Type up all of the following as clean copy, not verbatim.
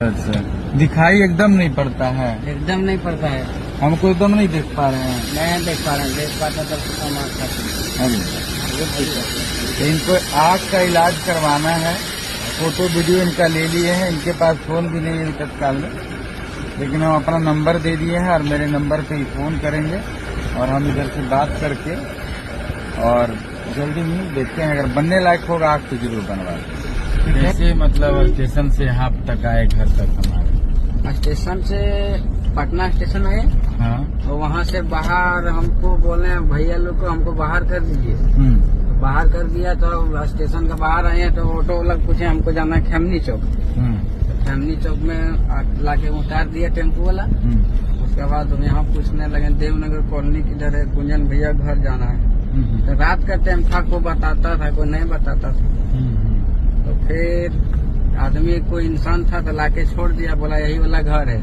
अच्छा, दिखाई एकदम नहीं पड़ता है। एकदम नहीं पड़ता है। हमको एकदम नहीं देख पा रहे हैं। नहीं देख पा रहे हैं, देख पाता तब तो कम आता है। तो इनको आँख का इलाज करवाना है। फोटो वीडियो इनका ले लिए हैं। इनके पास फोन भी नहीं है तत्काल में, लेकिन हम अपना नंबर दे दिए हैं और मेरे नंबर पे ही फोन करेंगे और हम इधर से बात करके और जल्दी ही देखते हैं, अगर बनने लायक होगा आँख तो जरूर बनवा देंगे। कैसे मतलब स्टेशन से यहाँ तक आए, घर तक हमारे स्टेशन से पटना स्टेशन आए। हाँ, तो वहाँ से बाहर हमको बोले भैया लोग को हमको बाहर कर दीजिए। तो बाहर कर दिया तो स्टेशन के बाहर आए तो ऑटो वाला पूछे हमको जाना है खेमनी चौक। तो खेमनी चौक में लाके उतार दिया टेम्पो वाला। उसके बाद हम यहाँ पूछने लगे देवनगर कॉलोनी किधर है, गुंजन भैया घर जाना है। तो रात का टाइम था, कोई बताता था कोई नहीं बताता था। तो फिर आदमी कोई इंसान था तो लाके छोड़ दिया, बोला यही वाला घर है।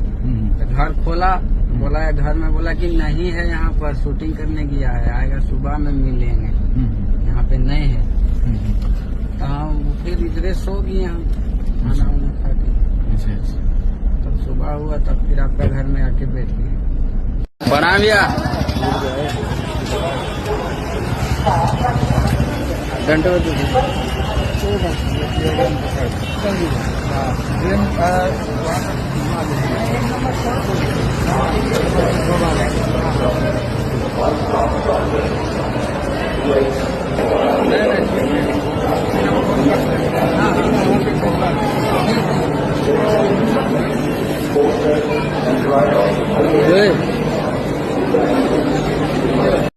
तो घर खोला, बोला घर में, बोला कि नहीं है, यहाँ पर शूटिंग करने गया है, आएगा सुबह में मिलेंगे, यहाँ पे नहीं है। तो हम फिर इधरे सो गए हम खाना वाना खा के। अच्छा, तब सुबह हुआ तब फिर आपका घर में आके बैठ गए। बना लिया घंटे